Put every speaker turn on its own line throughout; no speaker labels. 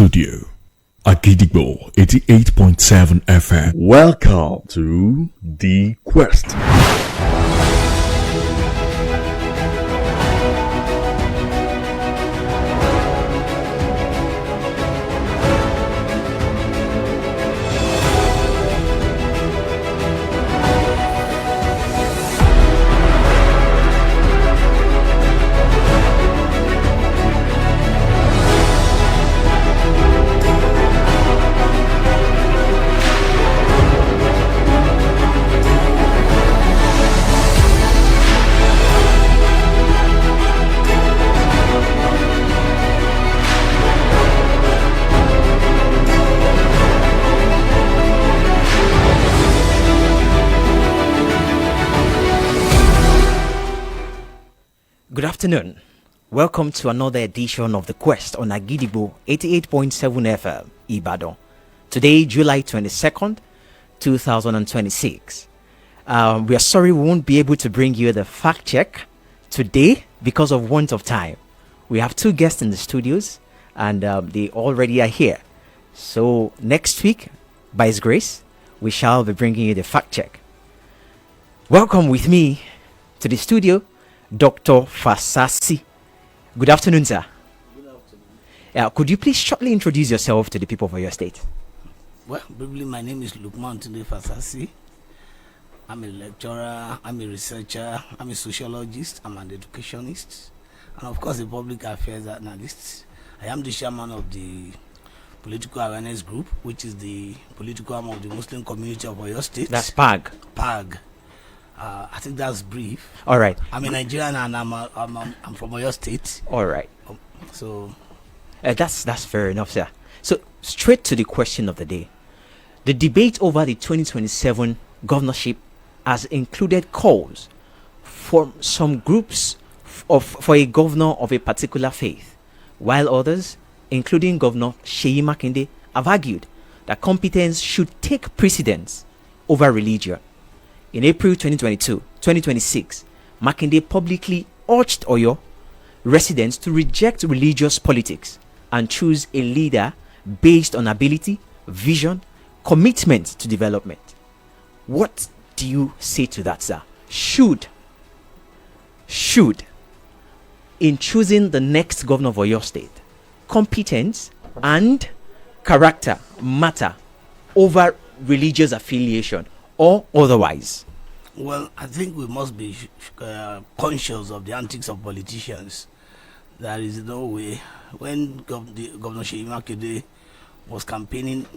studio. Agidigbo 88.7 FM. Welcome to The Quest.
Good afternoon. Welcome to another edition of The Quest on Agidigbo 88.7 FM, Ibadan. Today, July 22nd, 2026. We are sorry we won't be able to bring you the fact check today because of want of time. We have two guests in the studios and they already are here. So next week, by His grace, we shall be bringing you the fact check. Welcome with me to the studio, Dr. Fasasi. Good afternoon, sir.
Good afternoon.
Could you please shortly introduce yourself to the people of your state?
Well, briefly, my name is Lukman Tunde Fasasi. I'm a lecturer, I'm a researcher, I'm a sociologist, I'm an educationist, and of course a public affairs analyst. I am the chairman of the Political Awareness Group, which is the political arm of the Muslim community of Oyo State.
That's PAG.
PAG. I think that's brief.
All right.
I'm a Nigerian and I'm from Oyo State.
All right.
So
that's fair enough, sir. So straight to the question of the day. The debate over the 2027 governorship has included calls from some groups for a governor of a particular faith, while others, including Governor Seyi Makinde, have argued that competence should take precedence over religion. In April 2026, Makinde publicly urged Oyo residents to reject religious politics and choose a leader based on ability, vision, commitment to development. What do you say to that, sir? Should, in choosing the next governor of Oyo State, competence and character matter over religious affiliation or otherwise?
Well, I think we must be conscious of the antics of politicians. There is no way. When Governor Seyi Makinde was campaigning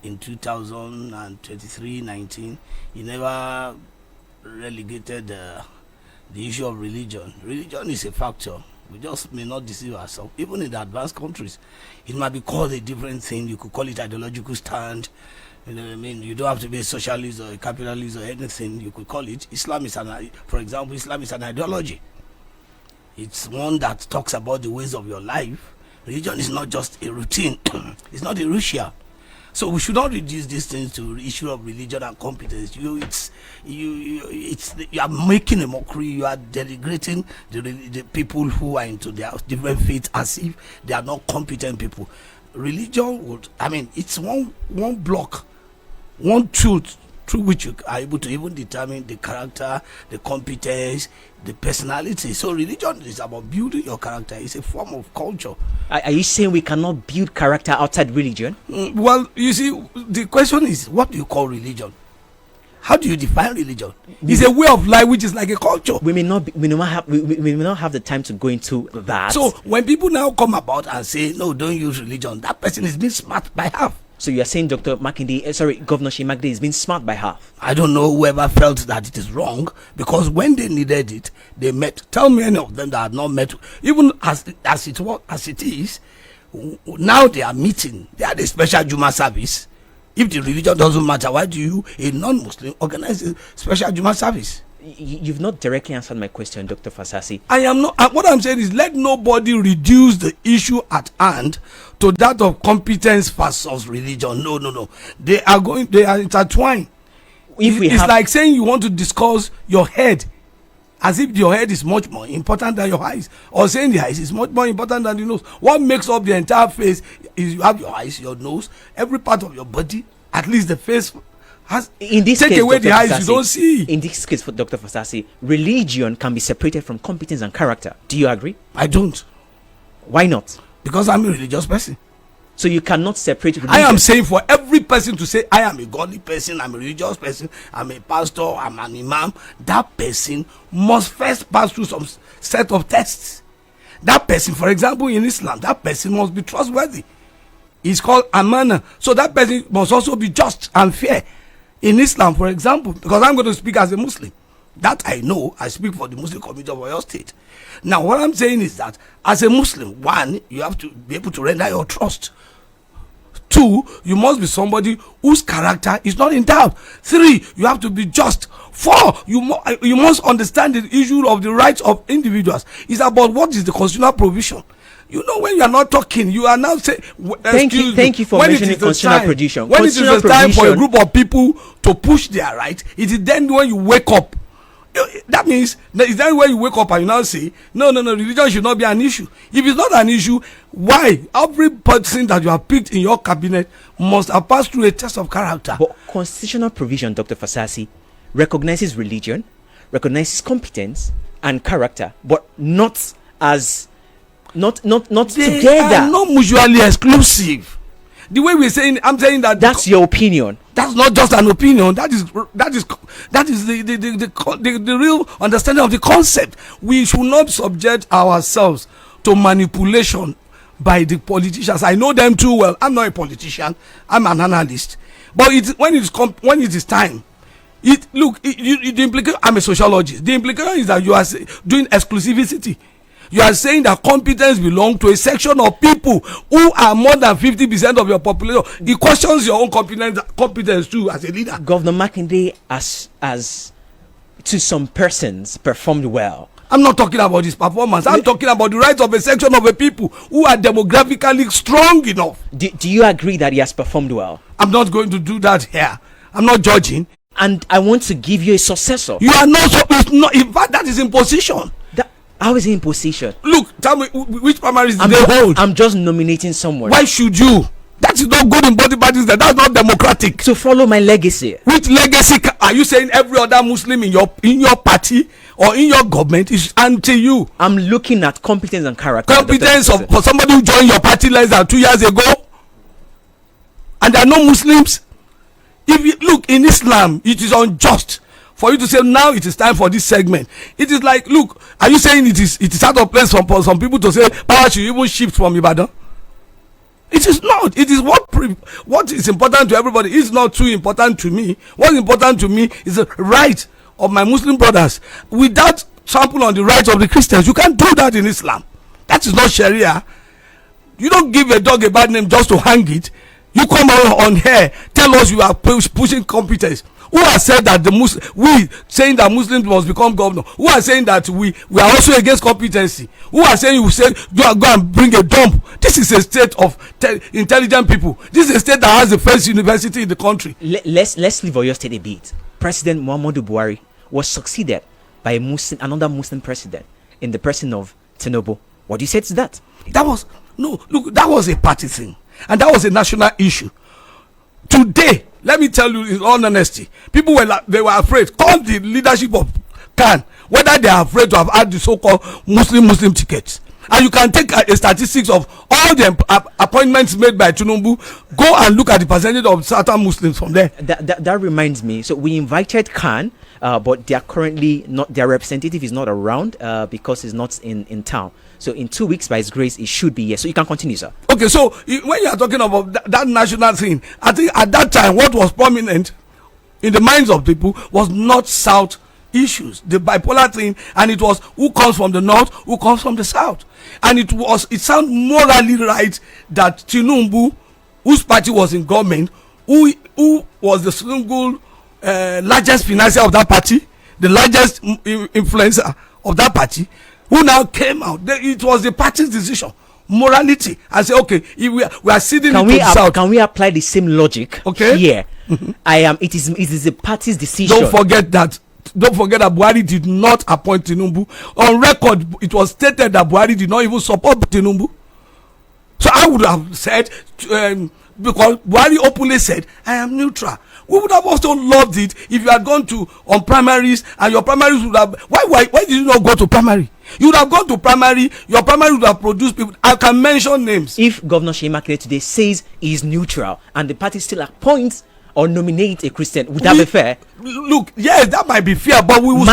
in 2023-19, he never relegated the issue of religion. Religion is a factor. We just may not deceive ourselves. Even in the advanced countries, it might be called a different thing. You could call it ideological stand. You know what I mean? You don't have to be a socialist or a capitalist or anything. You could call it Islam is for example, Islam is an ideology. It's one that talks about the ways of your life. Religion is not just a routine. It's not a ritual. So we should not reduce these things to the issue of religion and competence. You are making a mockery. You are denigrating the people who are into their different faiths as if they are not competent people. Religion would, it's one block, one truth through which you are able to even determine the character, the competence, the personality. So religion is about building your character. It's a form of culture.
Are you saying we cannot build character outside religion?
Well, you see, the question is, what do you call religion? How do you define religion? It's a way of life which is like a culture.
We may not have the time to go into that.
So when people now come about and say, no, don't use religion, that person is being smart by half.
So you are saying Governor Seyi Makinde is being smart by half?
I don't know whoever felt that it is wrong, because when they needed it, they met. Tell me any of them that had not met, even as it is. Now they are meeting. They had a special Juma service. If the religion doesn't matter, why do you, a non-Muslim, organize a special Juma service?
You've not directly answered my question, Dr. Fasasi.
I am not. What I'm saying is, let nobody reduce the issue at hand to that of competence versus religion. No. They are intertwined. It's like saying you want to discuss your head as if your head is much more important than your eyes, or saying the eyes is much more important than the nose. What makes up the entire face is you have your eyes, your nose, every part of your body, at least the face has.
In this
take
case,
away
Dr.
the eyes,
Fasasi,
you don't see.
In this case, for Dr. Fasasi, religion can be separated from competence and character. Do you agree?
I don't.
Why not?
Because I'm a religious person.
So you cannot separate religion.
I am saying for every person to say, I am a godly person, I'm a religious person, I'm a pastor, I'm an imam, that person must first pass through some set of tests. That person, for example, in Islam, that person must be trustworthy. It's called amana. So that person must also be just and fair. In Islam, for example, because I'm going to speak as a Muslim, that I know, I speak for the Muslim community of Oyo State. Now, what I'm saying is that as a Muslim, one, you have to be able to render your trust. Two, you must be somebody whose character is not in doubt. Three, you have to be just. Four, you must understand the issue of the rights of individuals. It's about what is the constitutional provision. You know, when you are not talking, you are now saying.
Thank you for mentioning constitutional provision.
When it is the time for a group of people to push their right, it is then when you wake up. That means is that when you wake up and you now say no, religion should not be an issue. If it's not an issue, why every person that you have picked in your cabinet must have passed through a test of character?
But constitutional provision, Dr. Fasasi, recognizes religion, recognizes competence and character, but not as not
they
together.
Are not mutually exclusive. The way we're saying, I'm saying that
that's your opinion.
That's not just an opinion. That is the real understanding of the concept. We should not subject ourselves to manipulation by the politicians. I know them too well. I'm not a politician. I'm an analyst. But when it is time, the implication. I'm a sociologist. The implication is that you are doing exclusivity. You are saying that competence belongs to a section of people who are more than 50% of your population. It questions your own competence too as a leader.
Governor Makinde, as to some persons, performed well.
I'm not talking about his performance. I'm talking about the rights of a section of the people who are demographically strong enough.
Do you agree that he has performed well?
I'm not going to do that here. I'm not judging.
And I want to give you a successor.
You are not. In fact, that is imposition.
How is he in position?
Look, tell me which primaries do they hold?
I'm just nominating someone.
Why should you? That is not good in body parties. That's not democratic.
To follow my legacy.
Which legacy are you saying every other Muslim in your party or in your government is anti you?
I'm looking at competence and character.
Competence for somebody who joined your party less than 2 years ago, and there are no Muslims. If you look in Islam, it is unjust for you to say now it is time for this segment. It is like, look, are you saying it is out of place for some people to say power should even shift from Ibadan? It is not. It is what is important to everybody is not too important to me. What is important to me is the right of my Muslim brothers. Without trample on the rights of the Christians, you can't do that in Islam. That is not Sharia. You don't give a dog a bad name just to hang it. You come on here, tell us you are pushing competence. Who has said that we saying that Muslims must become governor? Who are saying that we are also against competency? Who are saying you say go and bring a dump? This is a state of intelligent people. This is a state that has the first university in the country.
Let's leave Oyo State a bit. President Muhammadu Buhari was succeeded by another Muslim president in the person of Tinubu. What do you say to that?
That was a party thing, and that was a national issue. Today, let me tell you in all honesty, people were afraid. Call the leadership of CAN whether they are afraid to have had the so-called Muslim tickets. And you can take a statistics of all the appointments made by Tinubu. Go and look at the percentage of certain Muslims from there.
That reminds me. So we invited CAN, but they are currently not. Their representative is not around because he's not in town. So in 2 weeks, by His grace, it should be here. So you can continue, sir.
Okay, so when you are talking about that national thing, I think at that time what was prominent in the minds of people was north-south issues, the bipolar thing, and it was who comes from the north, who comes from the south, and it sounds morally right that Tinubu, whose party was in government, who was the single largest financier of that party, the largest influencer of that party, who now came out. It was the party's decision, morality. I say, okay, if we are sitting in the south.
Can we apply the same logic?
Okay.
Here, it is the party's decision.
Don't forget that don't forget that Buhari did not appoint Tinubu. On record, it was stated that Buhari did not even support Tinubu. So I would have said, because Buhari openly said, I am neutral. We would have also loved it if you had gone to on primaries and your primaries would have. Why did you not go to primary? You would have gone to primary. Your primary would have produced people. I can mention names.
If Governor Seyi Makinde today says he is neutral and the party still appoints or nominate a Christian, would that be fair?
Look, yes, that might be fair, but we will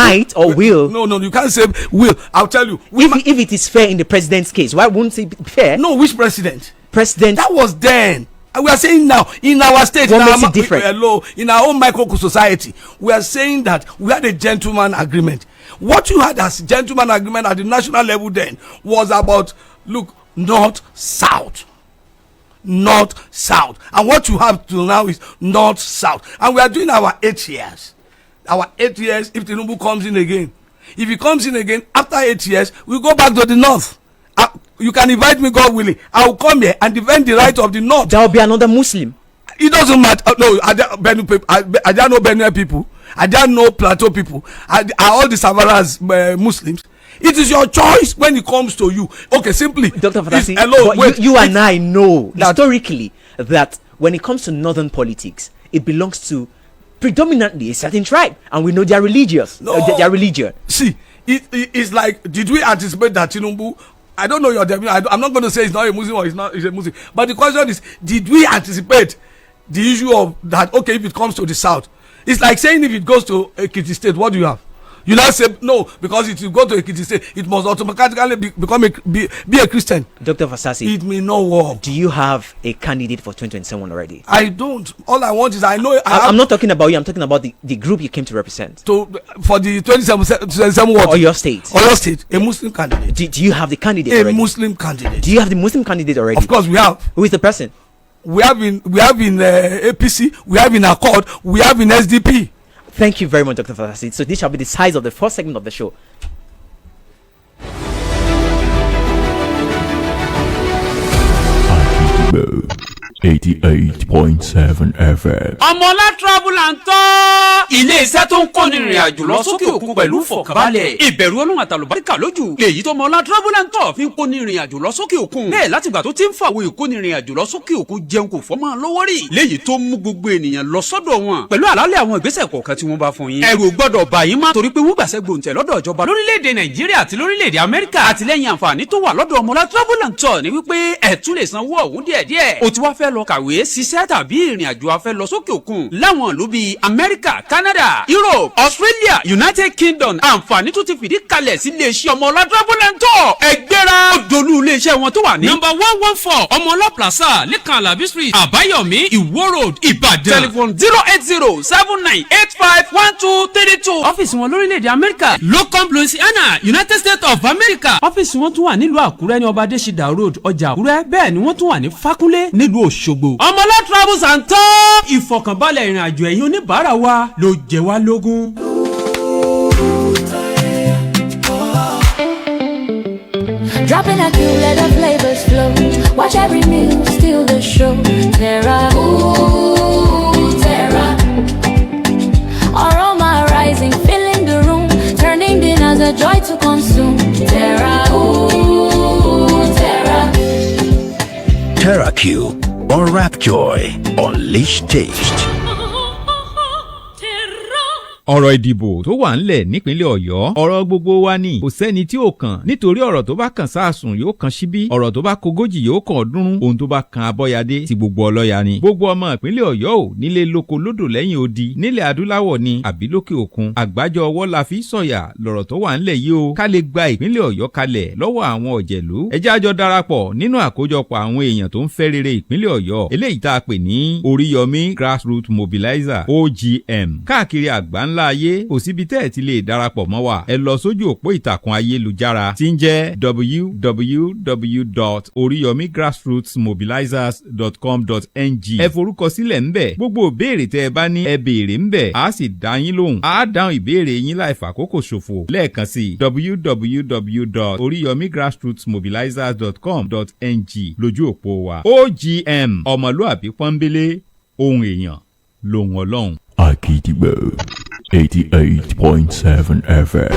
will.
No, you can't say will. I'll tell you.
If it is fair in the president's case, why wouldn't it be fair?
No, which president?
President.
That was then. We are saying now in our state,
what makes it different?
In our own micro society, we are saying that we had a gentleman agreement. What you had as gentleman agreement at the national level then was about, look, north south, and what you have to now is north south, and we are doing our 8 years. Our 8 years. If Tinubu comes in again, after 8 years, we go back to the north. You can invite me, God willing. I will come here and defend the right of the north.
There will be another Muslim.
It doesn't matter. No, I don't know Benue people. I don't know Plateau people. Are all the Savaras Muslims? It is your choice when it comes to you. Okay, simply.
Dr. Fatasi, you and I know historically that when it comes to northern politics, it belongs to predominantly a certain tribe, and we know they are religious. They are religion.
See, it's like, did we anticipate that Tinubu? I don't know your definition. I'm not going to say he's not a Muslim or he's a Muslim. But the question is, did we anticipate the issue of that? Okay, if it comes to the south, it's like saying if it goes to Ekiti State, what do you have? You now say no, because if you go to Ekiti State, it must automatically be a Christian.
Dr. Fasasi,
it may not work.
Do you have a candidate for 2027 already?
I don't. All I want is
I'm not talking about you. I'm talking about the group you came to represent.
For the 2027 what?
Or your state.
A Muslim candidate.
Do you have the candidate already?
A Muslim candidate.
Do you have the Muslim candidate already?
Of course we have.
Who is the person?
We have in APC. We have in Accord. We have in SDP.
Thank you very much, Dr. Fasasi. So this shall be the size of the first segment of the show.
88.7 FM.
Ọmọlá travel and tour. Ilé iṣẹ́ tó ń kọ́ni ìrìn àjò lọ sókè òkun pẹ̀lú fọkànbalẹ̀. Ìbẹ̀rù Ọlọ́run àtàlùbáríkà lójú. Èyí tó Ọmọlá travel and tour fi ń kọ́ni ìrìn àjò lọ sókè òkun. Bẹ́ẹ̀ látìgbà tó ti ń fàwọn ìkọ́ni ìrìn àjò lọ sókè òkun jẹun kò fọ́mọ́ lọ́wọ́ rí. Léyìí tó mú gbogbo ènìyàn lọ sọ́dọ̀ wọn. Pẹ̀lú àlàálẹ̀ àwọn ìgbésẹ̀ kọ̀ọ̀kan tí wọ́n bá fún yín. Ẹ̀rù gbọ́dọ̀ bà yín má torí pé wọ́n gbàṣẹ́ gbòǹtẹ̀ lọ́dọ̀ ìjọba lórílẹ̀‐èdè Nàìjíríà àti lórílẹ̀‐èdè Amẹ́ríkà. Àtìlẹ́yìn àǹfààní tó wà lọ́dọ̀ Ọmọlá travel and tour ni wípé ẹ tún lè sanwó ọ̀hún díẹ̀díẹ̀. O ti wá fẹ́ lọ kàwé ṣiṣẹ́ tàbí ìrìn àjò afẹ́ lọ sókè òkun láwọn ìlú bíi Amẹ́ríkà, Canada, Europe, Australia, United Kingdom. Àǹfààní tó ti fìdí kalẹ̀ sí iléeṣẹ́ Ọmọlá travel and tour. Ẹgbẹ́ra òdòlú iléeṣẹ́ wọn tó wà ní. Number 114 Ọmọlá Plaza Lẹ́kan Alabi Street, Àbáyọ̀mí, Ìwó Road, Ìbàdàn. Telephone 08079851232. Ọ́fíìsì wọn lórílẹ̀‐èdè Amẹ́ríkà. Locum Louisiana, United States of America. Ọ́fíìsì wọn tún wà nílùú Àkúrẹ́ ní Ọba Adéṣídà Road, ọjà Àkúrẹ́. Bẹ́ẹ̀ ni wọ́n tún wà ní Fákúnlé nílùú Òṣogbo. Ọmọlá travels and tour. Ìfọ̀kànbalẹ̀ ìrìn àjò ẹ̀yin oníbàárà wa ló jẹ wá lógún.
Dropping a few, let the flavors flow. Watch every meal, steal the show. Terra, ooh, Terra. Aroma rising, filling the room, turning dinner's a joy to consume. Terra, ooh, Terra.
Terra Q or Rap Joy. Unleash taste.
ọ̀rọ̀ ìdìbò tó wà ńlẹ̀ nípínlẹ̀ Ọ̀yọ́ ọ̀rọ̀ gbogbo wa ni kò sẹ́ni tí ò kàn nítorí ọ̀rọ̀ tó bá kàn sáàsùn yóò kàn síbí ọ̀rọ̀ tó bá kogójì yóò kàn ọ̀ọ́dúnrún ohun tó bá kan abọ́yadé ti gbogbo ọlọ́ya ni gbogbo ọmọ ìpínlẹ̀ Ọ̀yọ́ ò nílé lóko lódò lẹ́yìn odi nílẹ̀ adúláwọ̀ ni àbí lókè òkun àgbájọ ọwọ́ la fi sọ̀yà lọ̀rọ̀ tó wà ńlẹ̀ yìí o ká lè gba ìpínlẹ̀ Ọ̀yọ́ kalẹ̀ lọ́wọ́ àwọn ọ̀jẹ̀lú ẹ jẹ́ a jọ darapọ̀ nínú àkójọpọ̀ àwọn èèyàn tó ń fẹ́ rere ìpínlẹ̀ Ọ̀yọ́ eléyìí tá a pè ní Oríyọmí Grassroots Mobilizer OGM káàkiri àgbáńlá ayé kò síbi tẹ́ ẹ̀ ti lè darapọ̀ mọ́ wa ẹ lọ sójú òpó ìtàkùn ayélujára tí ń jẹ́ www.oriyomigrassrootsmobilizers.com.ng ẹ forúkọ sílẹ̀ ńbẹ̀ gbogbo ìbéèrè tẹ́ ẹ bá ní ẹ béèrè ńbẹ̀ á sì dá yín lóhùn á dáhùn ìbéèrè yín láì fàkókò ṣòfò lẹ́ẹ̀kan sí www.oriyomigrassrootsmobilizers.com.ng lójú òpó wa OGM ọmọlúàbí pọ́nbélé ohun èèyàn lóhùn Ọlọ́run.
Akidigbo. 88.7 FM.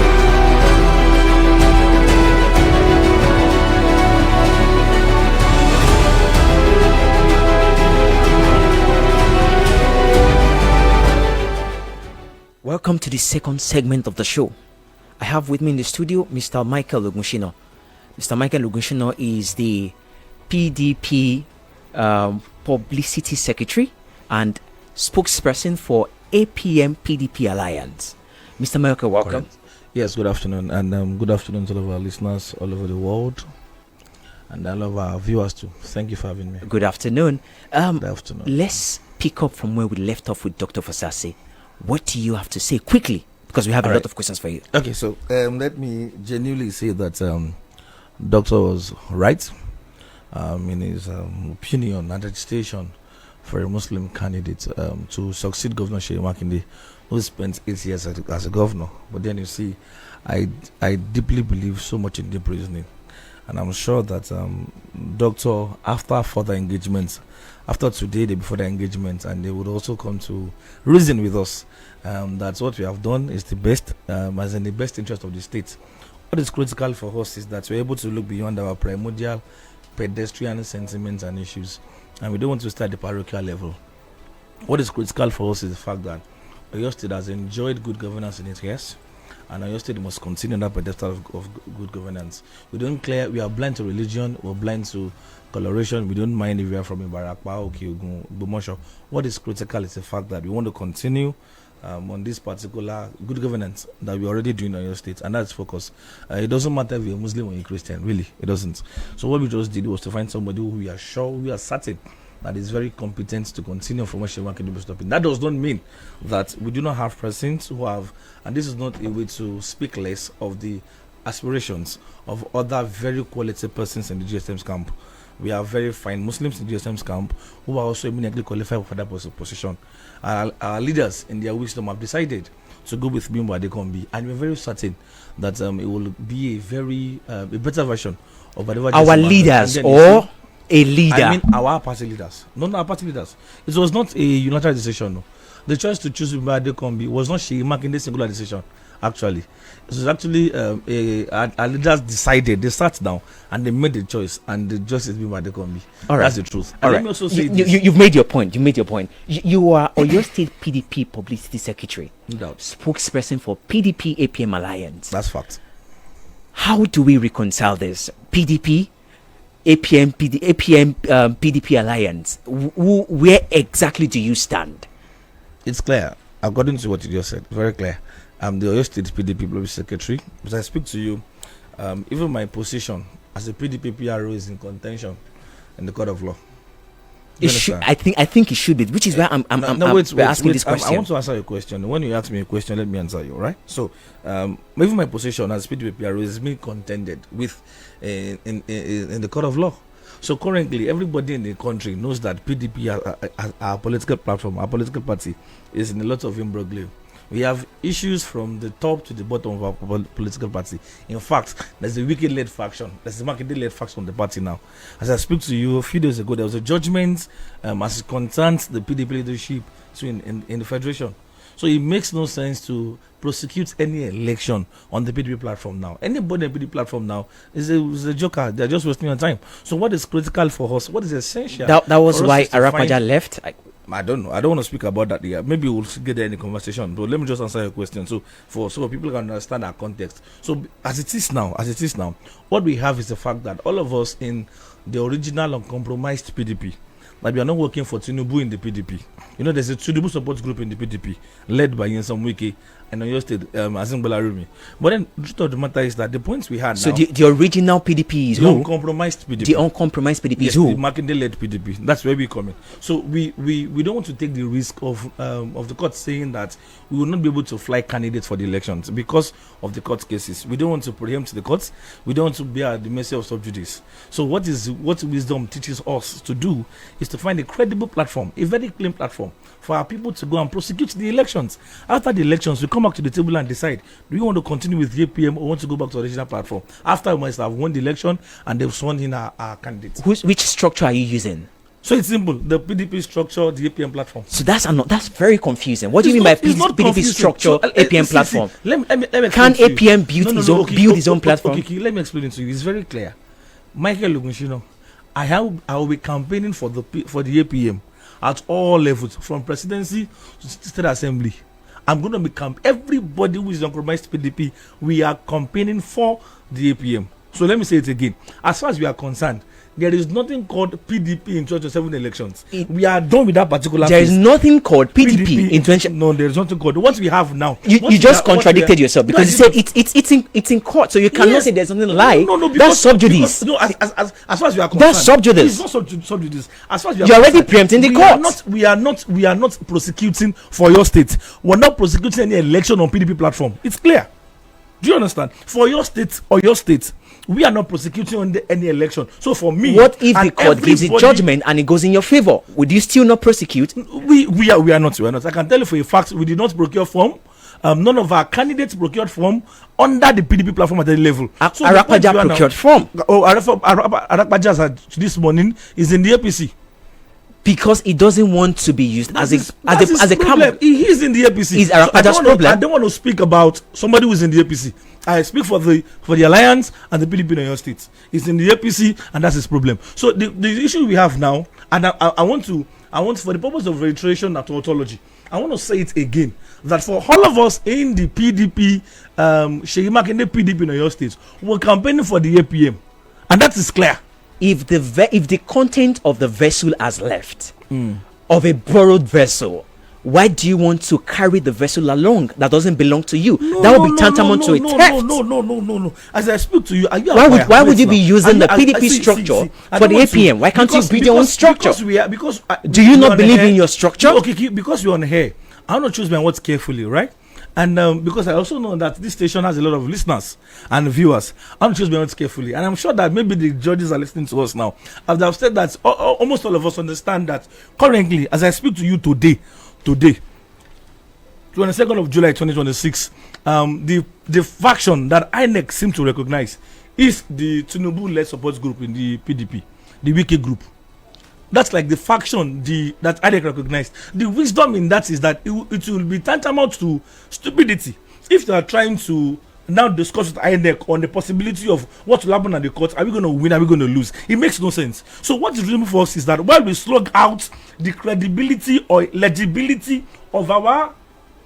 Welcome to the second segment of the show. I have with me in the studio Mr. Michael Ogunsina. Mr. Michael Ogunsina is the PDP Publicity Secretary and spokesperson for APM PDP Alliance. Mr. Michael, welcome.
Correct. Yes, good afternoon, and good afternoon to all of our listeners all over the world, and all of our viewers too. Thank you for having me.
Good afternoon.
Good afternoon.
Let's pick up from where we left off with Dr. Fasasi. What do you have to say quickly? Because we have a lot of questions for you.
Okay, so let me genuinely say that Doctor was right in his opinion and agitation for a Muslim candidate to succeed Governor Sheyi Makinde, who spent 8 years as a governor. But then you see, I deeply believe so much in deep reasoning, and I'm sure that Doctor, after further engagements, after today, day before the engagement, and they would also come to reason with us that what we have done is the best, as in the best interest of the state. What is critical for us is that we're able to look beyond our primordial pedestrian sentiments and issues, and we don't want to start at the parochial level. What is critical for us is the fact that Oyo State has enjoyed good governance in its years, and Oyo State must continue that pedestal of good governance. We are blind to religion, we're blind to coloration. We don't mind if we are from Ibarakwa, Okiogun, Bomosho. What is critical is the fact that we want to continue on this particular good governance that we're already doing in Oyo State, and that's focus. It doesn't matter if you're a Muslim or a Christian, really, it doesn't. So what we just did was to find somebody who we are sure, we are certain that is very competent to continue from where Sheyi Makinde was stopping. That does not mean that we do not have persons who have, and this is not a way to speak less of the aspirations of other very quality persons in the GSM's camp. We have very fine Muslims in the GSM's camp who are also eminently qualified for that position. Our leaders, in their wisdom, have decided to go with Bimbo Adekombi, and we're very certain that it will be a better version of whatever.
Our leaders, or a leader? I mean,
our party leaders. Not our party leaders. It was not a unilateral decision. No. The choice to choose Bimbo Adekombi was not Sheyi Makinde's singular decision. Actually, it was actually our leaders decided. They sat down and they made the choice, and the choice is Bimbo Adekombi. All right, that's the truth.
All right, you've made your point. You are Oyo State PDP Publicity Secretary,
no doubt,
spokesperson for PDP APM Alliance.
That's fact.
How do we reconcile this? PDP, APM, PDP Alliance. Where exactly do you stand?
It's clear, according to what you just said. Very clear. I'm the Oyo State PDP Public Secretary. As I speak to you, even my position as a PDP PRO is in contention in the court of law.
I think it should be, which is why I'm asking this question.
I want to answer your question. When you ask me a question, let me answer you. Right? So, even my position as PDP PRO is being contended with in the court of law. So currently, everybody in the country knows that PDP, our political platform, our political party, is in a lot of imbroglio. We have issues from the top to the bottom of our political party. In fact, there's a wicked-led faction. There's a Makinde-led faction of the party now. As I speak to you a few days ago, there was a judgment as it concerns the PDP leadership in the federation. So it makes no sense to prosecute any election on the PDP platform now. Anybody on the PDP platform now is a joker. They're just wasting your time. So what is critical for us? What is essential?
That was why Arapaja left.
I don't know. I don't want to speak about that yet. Maybe we'll get there in the conversation. But let me just answer your question. So people can understand our context. So as it is now, what we have is the fact that all of us in the original uncompromised PDP, that we are not working for Tinubu in the PDP. You know, there's a Tinubu support group in the PDP led by Nyesom Wike and Oyo State, Azim Bolarumi. But then the truth of the matter is that the points we had
so
now...
So the original PDP is
the
who?
Uncompromised PDP.
The uncompromised PDP
yes,
is who?
The Makinde-led PDP. That's where we come in. So we don't want to take the risk of the court saying that we will not be able to fly candidates for the elections because of the court cases. We don't want to preempt the courts. We don't want to be at the mercy of sub judice. So what wisdom teaches us to do is to find a credible platform, a very clean platform for our people to go and prosecute the elections. After the elections, we come back to the table and decide, do we want to continue with the APM or want to go back to the original platform? After we must have won the election and they've sworn in our candidates.
Which structure are you using?
So it's simple. The PDP structure, the APM platform.
So that's very confusing. What do you mean by PDP structure,
So,
APM platform?
Let me
Can
explain to you.
APM build his own platform?
Okay, let me explain it to you. It's very clear. Michael Ogunsina, I will be campaigning for the APM at all levels, from presidency to state assembly. I'm going to be everybody who is compromised PDP. We are campaigning for the APM. So let me say it again. As far as we are concerned, there is nothing called PDP in 2027 elections. We are done with that particular.
There is nothing called PDP in 20.
No, there is nothing called. What we have now.
You just contradicted yourself because you said it's in court, so you cannot say there's something like.
No,
that's sub judice.
No, as far as we are concerned,
that's sub judice.
It's not sub judice. As far as
you're already preempting the court.
We are not prosecuting for your state. We're not prosecuting any election on PDP platform. It's clear. Do you understand? For your state or your state, we are not prosecuting on any election. So for me,
what if the court gives a judgment and it goes in your favor? Would you still not prosecute?
We are not. I can tell you for a fact, we did not procure form. None of our candidates procured form under the PDP platform at any level.
So Arakpaja procured form.
Arakpaja this morning is in the APC.
Because he doesn't want to be used as a
problem. He is in the APC.
Is Arakpaja's problem?
I don't want to speak about somebody who is in the APC. I speak for the alliance and the PDP in your state. He's in the APC and that's his problem. So the issue we have now, and I want for the purpose of reiteration and tautology, I want to say it again that for all of us in the PDP, Sheyimak in the PDP in your state, we're campaigning for the APM, and that is clear.
If the content of the vessel has left of a borrowed vessel, why do you want to carry the vessel along that doesn't belong to you? That would be tantamount to a theft.
No. As I speak to you, are you
why would you be using the PDP structure for the APM? Why can't you build your own structure?
Because
do you not believe in your structure?
Okay, because you're on here, I want to choose my words carefully, right? And because I also know that this station has a lot of listeners and viewers, I want to choose my words carefully. And I'm sure that maybe the judges are listening to us now. As I've said that almost all of us understand that currently, as I speak to you today, 22nd of July 2026, the faction that INEC seem to recognize is the Tinubu-led support group in the PDP, the Wiki group. That's like the faction that INEC recognized. The wisdom in that is that it will be tantamount to stupidity if they are trying to now discuss with INEC on the possibility of what will happen at the court. Are we going to win? Are we going to lose? It makes no sense. So what is reasonable for us is that while we slug out the credibility or legibility of our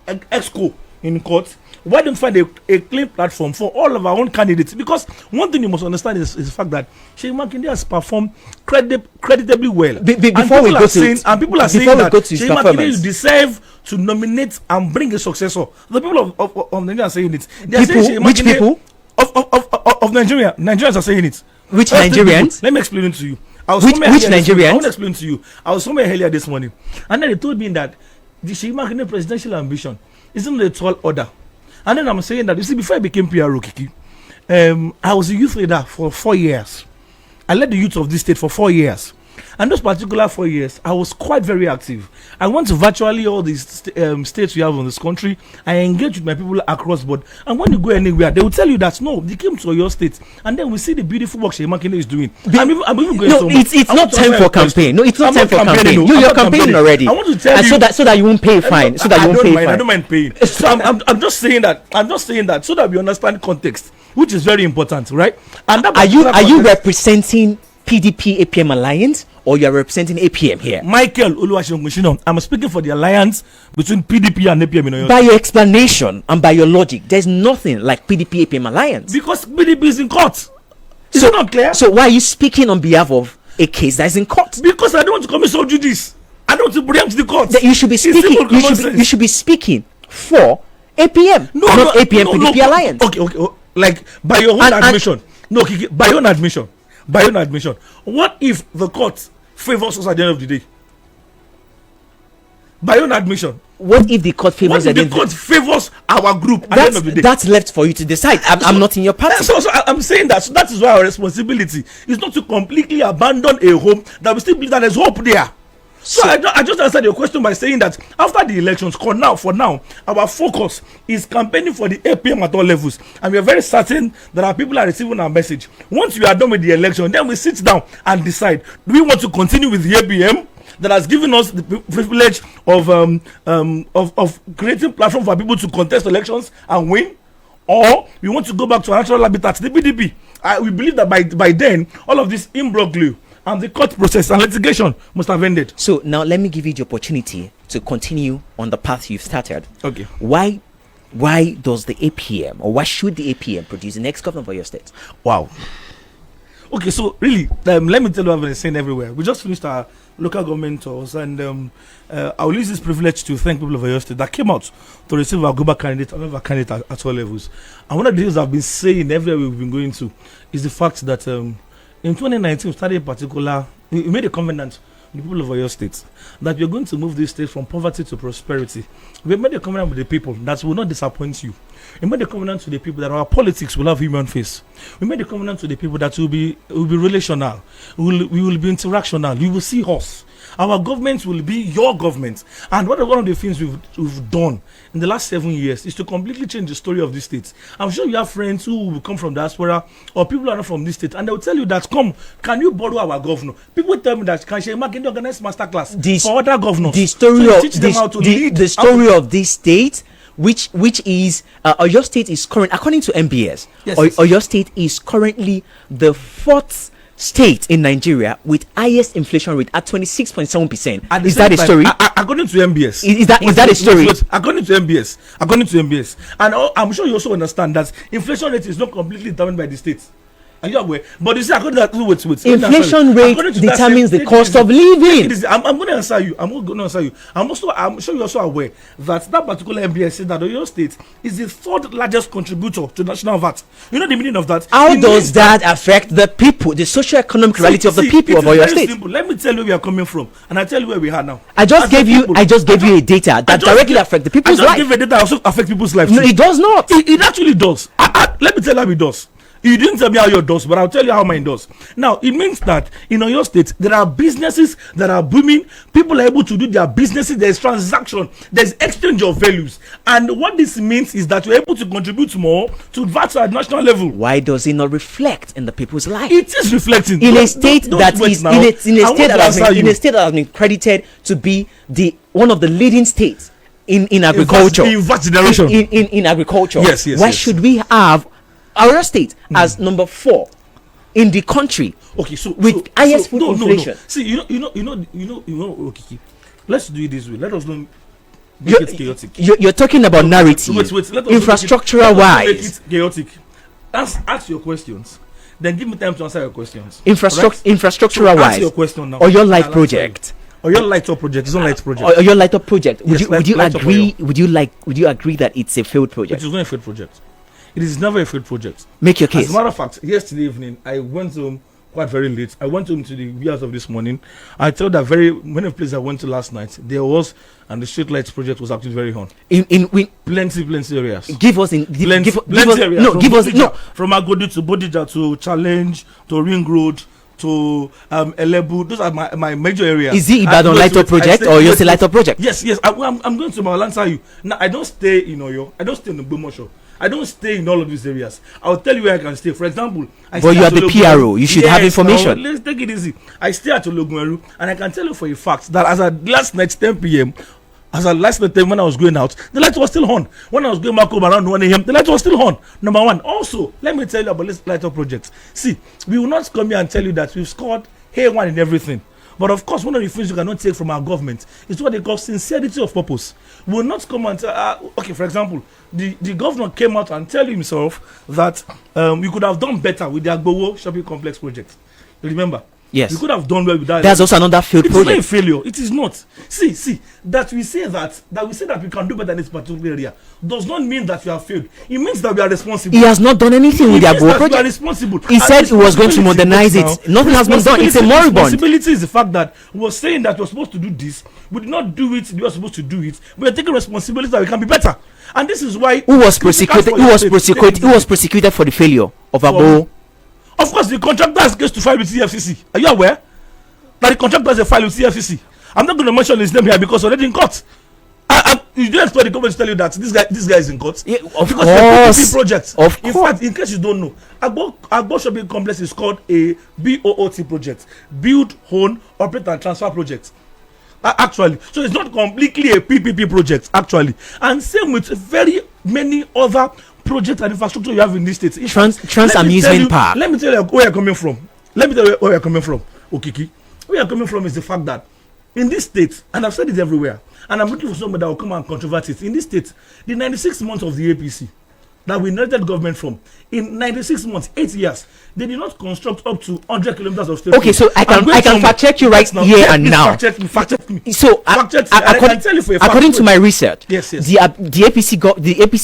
EXCO in court, why don't we find a clean platform for all of our own candidates? Because one thing you must understand is the fact that Sheyi Makinde has performed creditably well.
Before we go to
and people are saying that Sheyi Makinde deserve to nominate and bring a successor. The people of Nigeria are saying it. They are saying
which people?
Of Nigeria. Nigerians are saying it.
Which Nigerians?
Let me explain it to you.
Which Nigerians?
I want to explain to you. I was somewhere earlier this morning, and then they told me that the Sheyi Makinde presidential ambition isn't a tall order. And then I'm saying that, you see, before I became PRO, Kiki, I was a youth leader for 4 years. I led the youth of this state for 4 years. And those particular 4 years, I was quite very active. I went to virtually all these states we have in this country. I engaged with my people across board. And when you go anywhere, they will tell you that, no, they came to your state. And then we see the beautiful work Sheyi Makinde is doing. I'm even going
no, it's not time for campaign. No, it's not time for campaign. You're campaigning already.
I want to tell you.
So that you won't pay fine. So that you won't pay fine.
I don't mind paying. So I'm just saying that. I'm just saying that so that we understand context, which is very important, right? And that
are you representing PDP APM alliance, or you are representing APM here?
Michael Ogunsina, I'm speaking for the alliance between PDP and APM.
By your explanation and by your logic, there's nothing like PDP APM alliance.
Because PDP is in court. Is it not clear?
So why are you speaking on behalf of a case that is in court?
Because I don't want to commit sub judice. I don't want to preempt the court.
You should be speaking. You should be speaking for APM, not APM PDP alliance.
Okay. Like by your own admission. No, Kiki, by your own admission. What if the court favors us at the end of the day? By your own admission.
What if the court favors
the court favors our group at the end of the day?
That's left for you to decide. I'm not in your party.
So I'm saying that. So that is why our responsibility is not to completely abandon a home that we still believe that there's hope there. So I just answered your question by saying that after the elections, for now, our focus is campaigning for the APM at all levels, and we are very certain that our people are receiving our message. Once we are done with the election, then we sit down and decide: do we want to continue with the APM that has given us the privilege of creating platform for people to contest elections and win, or we want to go back to our natural habitat, the PDP? We believe that by then, all of this imbroglio and the court process and litigation must have ended.
So now let me give you the opportunity to continue on the path you've started.
Okay.
Why does the APM, or why should the APM produce the next governor for your state?
Wow. Okay, so really, let me tell you what I've been saying everywhere. We just finished our local government tours, and I'll use this privilege to thank people of your state that came out to receive our global candidate, our candidate at all levels. And one of the things I've been saying everywhere we've been going to is the fact that in 2019, we started a particular, we made a covenant with the people of Oyo State that we are going to move this state from poverty to prosperity. We made a covenant with the people that will not disappoint you. We made a covenant with the people that our politics will have human face. We made a covenant with the people that will be relational. We will be interactional. You will see us. Our government will be your government. And one of the things we've done in the last 7 years is to completely change the story of this state. I'm sure you have friends who will come from diaspora or people who are not from this state, and they will tell you that, come, can you borrow our governor? People tell me that, can Shema organize masterclass for other governors?
The story of this state, which is Oyo State is current, according to MBS,
yes,
Oyo State is currently the 4th state in Nigeria with highest inflation rate at 26.7%. Is that a story?
According to MBS.
Is that a story?
According to MBS. And I'm sure you also understand that inflation rate is not completely determined by the states. Are you aware? But you see, according to that, wait.
Inflation rate determines the cost of living.
I'm going to answer you. I'm sure you're also aware that particular MBS said that Oyo State is the 3rd largest contributor to national VAT. You know the meaning of that?
How does that affect the people, the socio-economic reality of the people of Oyo State?
Simple. Let me tell you where we are coming from, and I tell you where we are now.
I just gave you a data that directly affect the people's life.
I just gave a data that also affect people's life.
No, it does not.
It actually does. Let me tell you how it does. You didn't tell me how yours does, but I'll tell you how mine does. Now, it means that in Oyo State, there are businesses that are booming. People are able to do their businesses. There's transaction. There's exchange of values. And what this means is that you're able to contribute more to VAT at national level.
Why does it not reflect in the people's life?
It is reflecting.
In a state that has been credited to be one of the leading states in agriculture.
In VAT generation.
In agriculture.
Yes.
Why should we have our state as number 4 in the country?
Okay, so
with highest food inflation.
No. See, you know, okay. Let's do it this way. Let us not make it chaotic.
You're talking about narrative.
Wait.
Infrastructural wise.
Make it chaotic. Ask your questions. Then give me time to answer your questions.
Infrastructural wise.
Ask your question now.
Or your light project.
Or your light up project. It's not light project.
Or your light up project. Would you agree?
Would
you agree that it's a failed project?
It is not a failed project. It is never a failed project.
Make your case.
As a matter of fact, yesterday evening, I went home quite very late. I went home to the hours of this morning. I told that many places I went to last night, there was, and the street lights project was actually very on.
In
plenty areas.
Give us areas.
From Agodi to Bodija to Challenge to Ring Road to Elebu. Those are my major areas.
Is it Ibadan light up project or Oyo State light up project?
Yes. I'm going to answer you. Now, I don't stay in Oyo. I don't stay in Ogbomoso. I don't stay in all of these areas. I'll tell you where I can stay. For example,
but you are the PRO. You should have information.
Let's take it easy. I stay at Ologuneru, and I can tell you for a fact that as at last night 10 p.m., as at last night when I was going out, the light was still on. When I was going back home around 1 a.m., the light was still on. Number one. Also, let me tell you about this light up project. See, we will not come here and tell you that we've scored A1 in everything. But of course, one of the things you cannot take from our government is what they call sincerity of purpose. We will not come and tell, okay, for example, the governor came out and tell himself that we could have done better with the Agbowo shopping complex project. You remember?
Yes.
We could have done well with that.
That's also another failed project.
It's not a failure. It is not. See, that we say that we can do better in this particular area does not mean that we have failed. It means that we are responsible.
He has not done anything with the Agbowo project.
We are responsible.
He said he was going to modernize it. Nothing has been done. It's a moribund.
Responsibility is the fact that we were saying that we were supposed to do this. We did not do it. We were supposed to do it. We are taking responsibility that we can be better. And this is why.
Who was prosecuted? Who was prosecuted for the failure of Agbowo?
Of course, the contractor has to file with CFCC. Are you aware that the contractor has a file with CFCC? I'm not going to mention his name here because already in court. You don't expect the government to tell you that this guy is in court.
Yeah, of
because
course.
Project.
In
fact, in case you don't know, Agbo Shopping Complex is called a BOOT project, Build, Own, Operate and Transfer project. Actually, so it's not completely a PPP project actually, and same with very many other projects and infrastructure you have in this state.
Trans amusement park.
Let me tell you where you're coming from. Okiki. Where you're coming from is the fact that in this state, and I've said it everywhere, and I'm looking for somebody that will come and controvert it. In this state, the 96 months of the APC that we inherited government from, in 96 months, 8 years, they did not construct up to 100 kilometers of state.
Okay, so I can fact check you right here and now.
Fact check me.
So
I can tell you for a fact.
According to my research,
yes.
The APC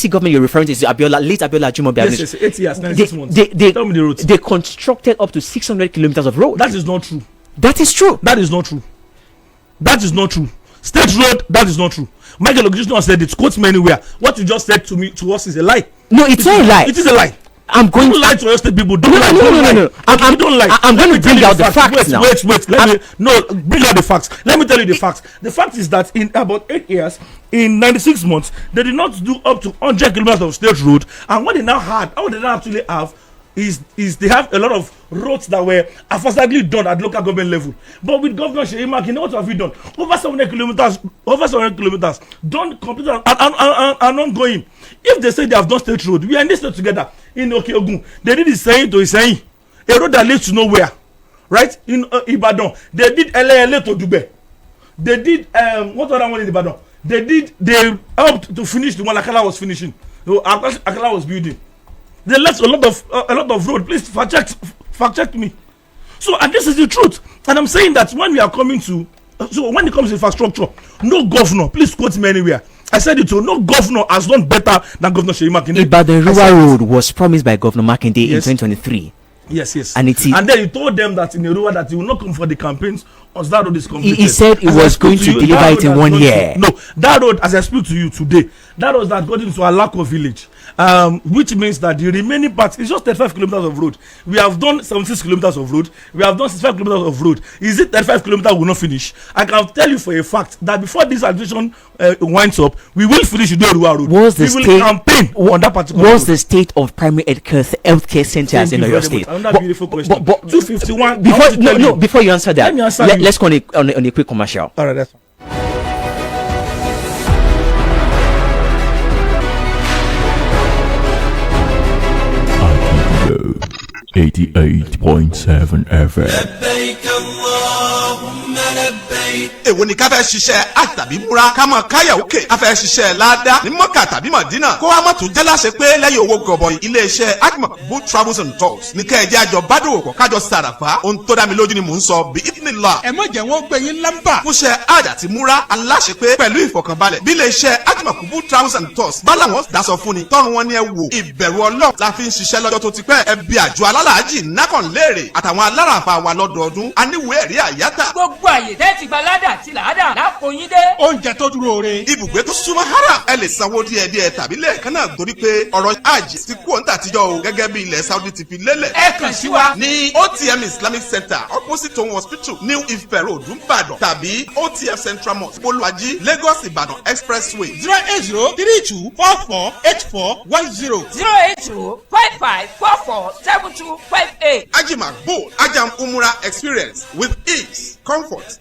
government you're referring to is late Abiola Jumobi.
Yes, 8 years, 96 months. Tell me the route.
They constructed up to 600 kilometers of road.
That is not true.
That is true.
That is not true. That is not true. State road, that is not true. Michael Ogunsina said it. Quotes me anywhere. What you just said to us is a lie.
No, it's not a lie.
It is a lie.
I'm going
to lie to your state people. Don't lie.
No.
Don't lie.
I'm going to bring out the facts now.
Wait. Bring out the facts. Let me tell you the facts. The fact is that in about 8 years, in 96 months, they did not do up to 100 kilometers of state road. And what they now actually have is they have a lot of roads that were haphazardly done at local government level. But with Governor Seyi Makinde, what have we done? Over 700 kilometers done complete and ongoing. If they say they have done state road, we are in this state together in Okeogun. They did Iseyin to Iseyin, a road that leads to nowhere, right? In Ibadan, they did LA to Dube. They did what other one in Ibadan? They helped to finish the one Akala was finishing. Akala was building. They left a lot of road. Please fact check me. So, and this is the truth. And I'm saying that when we are coming to, so when it comes to infrastructure, no governor, please quote me anywhere. I said it too. No governor has done better than Governor Seyi Makinde.
Ibadan Rural Road was promised by Governor Makinde in 2023.
Yes.
And then
he told them that in the road that he will not come for the campaigns until that road is completed.
He said he was going to deliver it in 1 year.
No, that road, as I speak to you today, that road that got into Alako village, which means that the remaining part is just 35 kilometers of road. We have done 76 kilometers of road. We have done 65 kilometers of road. Is it 35 kilometers will not finish? I can tell you for a fact that before this administration winds up, we will finish the rural road. We will campaign on that particular road.
The state of primary healthcare centers in your state?
Another beautiful question. But 251.
Before you answer that, let's go on a quick commercial.
All right, that's fine.
88.7 FM.
èwo ni ká fẹ́ ṣiṣẹ́ àtàbí múra ká mọ̀ káyà òkè ká fẹ́ ṣiṣẹ́ ládàá ní mọ́kà tàbí mọ̀dínà kó wá mọ̀ tún jẹ́ láṣẹ pé lẹ́yìn owó gọbọi iléeṣẹ́ Akimabo travels and tours ní kẹ́ẹ̀jẹ́ àjọ bádòwòpọ̀ kájọ sàràfà ohun tó dá mi lójú ni mò ń sọ bí ìdínlá. ẹ má jẹ́ wọ́n gbé yín lámbà. fúnṣẹ́ àjà ti múra aláṣẹ pé pẹ̀lú ìfọ̀kànbalẹ̀ bí iléeṣẹ́ Akimabo travels and tours bá làwọn daṣọ fún ni tọ́run wọn ni ẹ wò ìbẹ̀rù Ọlọ́run la fi ń ṣiṣẹ́ lọ́jọ́ tó ti pẹ́ ẹbí àjọ alálàájì nákànléèrè àtàwọn alárànfà wa lọ́dọọdún aníwèé ẹ̀rí àyátà.
gbogbo àyè tẹ́ ti gba ládà àti làádà lápò yín dé.
oúnjẹ tó dúró re. ibùgbé tó súnmọ́ haram ẹ lè sanwó díẹ̀díẹ̀ tàbí lẹ́ẹ̀kan náà torí pé ọ̀rọ̀ hajj ti kú òǹtà àtijọ́ o gẹ́gẹ́ bí ilẹ̀ Saudi ti fi lélẹ̀.
ẹ kàn sí wa
ní OTM Islamic Center opposite Town Hospital New Ife Road Ìbàdàn tàbí OTF Central Mosque Bolúwàjí Lagos Ìbàdàn Expressway
08032848410 08055447258.
Akimabo Ajam Umrah experience with ease, comfort.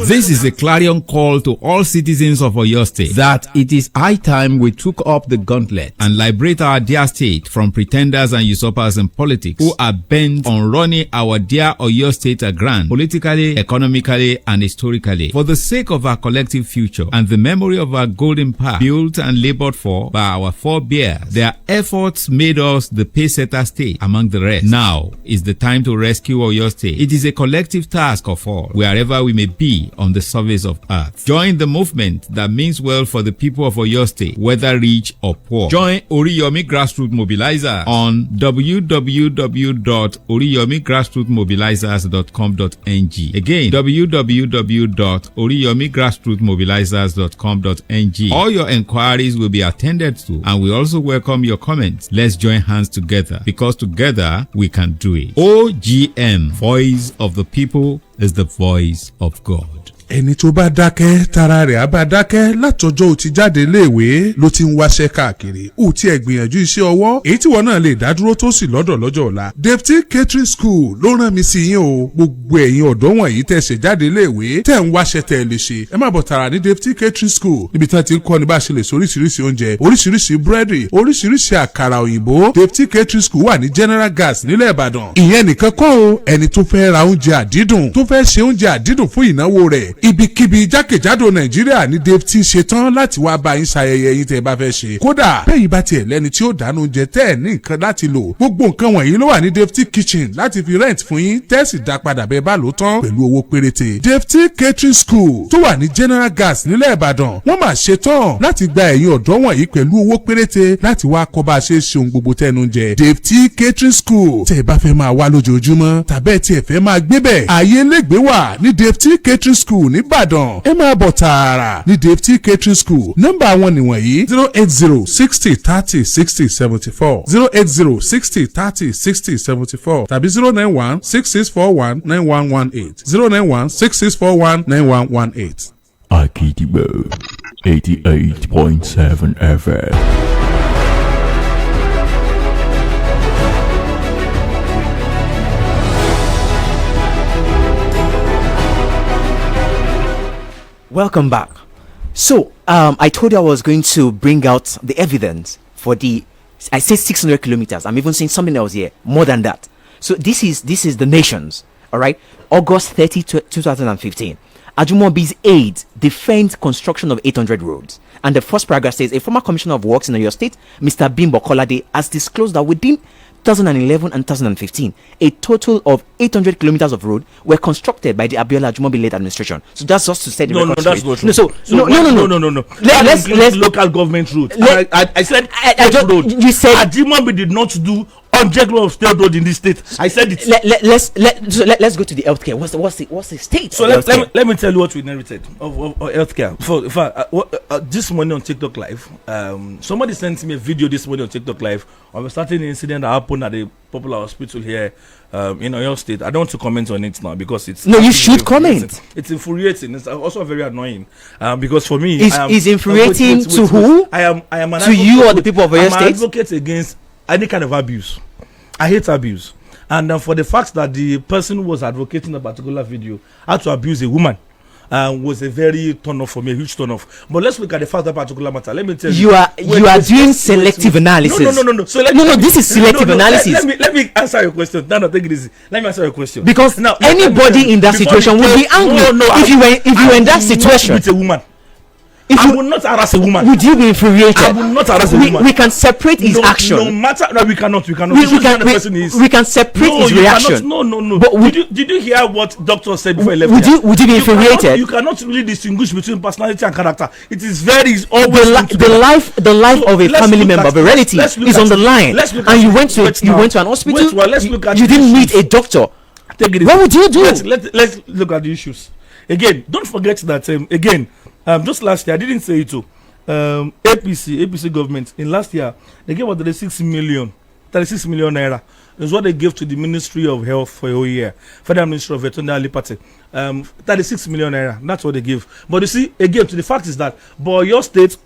This is a clarion call to all citizens of Oyo State that it is high time we took up the gauntlet and liberate our dear state from pretenders and usurpers in politics who are bent on running our dear Oyo State aground politically, economically, and historically. For the sake of our collective future and the memory of our golden past built and labored for by our forebears, their efforts made us the pacesetter state among the rest. Now is the time to rescue Oyo State. It is a collective task of all, wherever we may be on the surface of earth. Join the movement that means well for the people of Oyo State, whether rich or poor. Join Oriyomi Grassroots Mobilizer on www.oriyomigrassrootsmobilizers.com.ng. Again, www.oriyomigrassrootsmobilizers.com.ng. All your enquiries will be attended to, and we also welcome your comments. Let's join hands together, because together we can do it. OGM, Voice of the People, is the voice of God.
ẹni tó bá dákẹ́ tara rẹ̀ á bá dákẹ́ látọjọ́ ó ti jáde léèwé ló ti ń wáṣẹ́ káàkiri ó tiẹ̀ gbìyànjú iṣẹ́ ọwọ́ èyí tí wọn náà lè dádúró tó sì lọ́dọ̀ lọ́jọ́ ọ̀la. Deputy Catering School ló rán mi sí yín o gbogbo ẹ̀yin ọ̀dọ́ wọ̀nyí tẹ̀ ṣe jáde léèwé tẹ̀ ń wáṣẹ́ tẹ̀ lè ṣe ẹ má bọ̀ tààrà ní Deputy Catering School níbi tí wọ́n ti ń kọ́ ní bá a ṣe lè so oríṣiríṣi oúnjẹ oríṣiríṣi búrẹ́dì oríṣiríṣi àkàrà òyìnbó. Deputy Catering School wà ní General Gas nílẹ̀ Ìbàdàn. ìyẹn nìkan kọ́ o ẹni tó fẹ́ ra oúnjẹ àdídùn tó fẹ́ ṣe oúnjẹ àdídùn fún ìnáwó rẹ̀ ibikíbi jákèjádò Nàìjíríà ní Deputy ṣetán láti wá bá yín ṣayẹyẹ yín tẹ́ bá fẹ́ ṣe. kódà bẹ́ẹ̀ yìí bá tiẹ̀ lẹ́ni tí ó dáná oúnjẹ tẹ́ ẹ̀ ní nǹkan láti lò gbogbo nǹkan wọ̀nyí ló wà ní Deputy Kitchen láti fi rent fún yín tẹ́sì dá padà bẹ́ẹ̀ bá lò tán pẹ̀lú owó péréte. Deputy Catering School tó wà ní General Gas nílẹ̀ Ìbàdàn wọ́n máa ṣetán láti gba ẹ̀yin ọ̀dọ́ wọ̀nyí pẹ̀lú owó péréte láti wá kọ́ bá a ṣe ṣe ohun gbogbo tẹ́nu jẹ. Deputy Catering School tẹ́ ẹ bá fẹ́ máa wá lójoojúmọ́ tàbẹ́ tí ẹ fẹ́ máa gbé bẹ̀ ààyè lẹ́gbẹ̀ẹ́ wà ní Deputy Catering School nìbàdàn ẹ máa bọ̀ tààrà ní Deputy Catering School nọ́mbà wọn nìwọ̀nyí 080 60 30 60 74 080 60 30 60 74 tàbí 091 6641 9118 091 6641 9118.
Akidibo 88.7 FM.
Welcome back. So, I told you I was going to bring out the evidence for I say 600 kilometers. I'm even saying something else here, more than that. So this is the nations, all right? August 30, 2015. Ajumobi's aide defends construction of 800 roads. And the first paragraph says, a former commissioner of works in your state, Mr. Bimbo Kolade, has disclosed that within 2011 and 2015, a total of 800 kilometers of road were constructed by the Abiola Ajumobi-led administration. So that's just to set the record
that's
straight.
not true. No. Let's local government road. I said road.
You said
Ajumobi did not do 100 of state road in this state. I said it.
Let's go to the healthcare. What's the state?
So let me tell you what we inherited of healthcare. This morning on TikTok Live, somebody sent me a video this morning on TikTok Live of a certain incident that happened at a popular hospital here in Oyo State. I don't want to comment on it now because it's
you should comment.
It's infuriating. It's also very annoying because for me,
is infuriating to who?
I am an
to you or the people of Oyo State.
I'm an advocate against any kind of abuse. I hate abuse, and for the fact that the person who was advocating a particular video had to abuse a woman was a very turn off for me, a huge turn off. But let's look at the fact of that particular matter. Let me tell you.
You are doing selective analysis.
No. So
this is selective analysis.
Let me answer your question. No, take it easy. Let me answer your question.
Because now anybody in that situation would be angry if you were in that situation.
With a woman. I will not harass a woman.
Would you be infuriated?
I will not harass a woman.
We can separate his action.
No matter. No, we cannot. We
can separate his reaction.
No.
But
did you hear what doctor said before he left?
Would you be infuriated?
You cannot really distinguish between personality and character. It is very always
the life of a family member, of a relative, is on the line. And you went to an hospital. You didn't meet a doctor. What would you do?
Let's look at the issues again. Don't forget that again. Just last year, I didn't say it too. APC government in last year they gave out 36 million naira. Is what they gave to the Ministry of Health for a whole year. Federal Ministry of Veterinary Liberty, 36 million naira. That's what they give. But you see, again, to the fact is that, but your state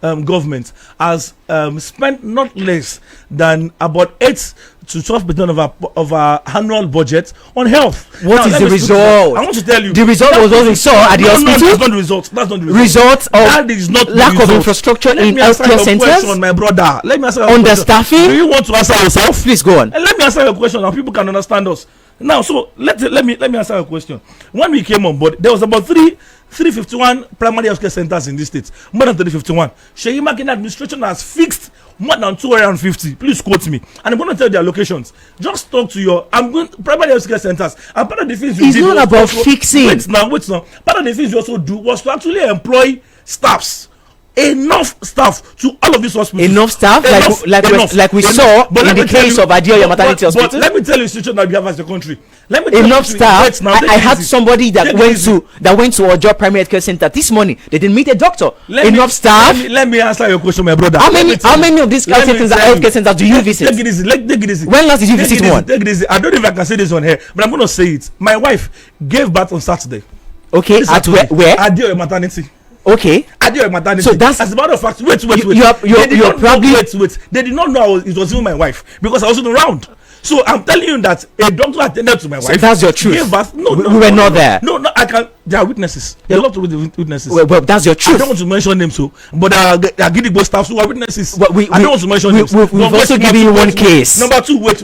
government has spent not less than about 8 to 12% of our annual budget on health.
What is the result?
I want to tell you.
The result was what we saw at the hospital.
That's not the result. That's not the result.
Result of
that is not
lack of infrastructure in healthcare centers.
My brother. Let me answer your
understaffing.
Question. Do you want to answer yourself?
Please go on.
And let me answer your question now. People can understand us. Now, so let me answer your question. When we came on board, there was about 351 primary healthcare centers in this state. More than 351. Sheyi Makinde administration has fixed more than 250. Please quote me. And I'm going to tell their locations. Just talk to your primary healthcare centers. And part of the things you did.
It's not about fixing.
Wait now. Part of the things you also do was to actually employ staffs. Enough staff to all of these hospitals.
Enough staff, like we saw in the case of Adioya Maternity Hospital.
But let me tell you the situation that we have as a country.
Enough staff. I had somebody that went to Ojo Primary Healthcare Center this morning. They didn't meet a doctor. Enough staff.
Let me answer your question, my brother.
How many of these healthcare centers do you visit?
Take it easy. Take it easy.
When last did you visit one?
Take it easy. I don't know if I can say this on here, but I'm going to say it. My wife gave birth on Saturday.
Okay, at where?
At the maternity.
Okay.
At the maternity.
So that's,
as a matter of fact, wait.
You're probably
wait. They did not know it was even my wife because I wasn't around. So I'm telling you that a doctor attended to my wife.
So that's your truth.
Gave us, we
were not there.
No, I can. There are witnesses. There are a lot of witnesses.
Well, that's your truth.
I don't want to mention names, but there are Gidigbo staff who are witnesses.
Well,
I don't want to mention names.
We've also given you one case.
Number two, wait.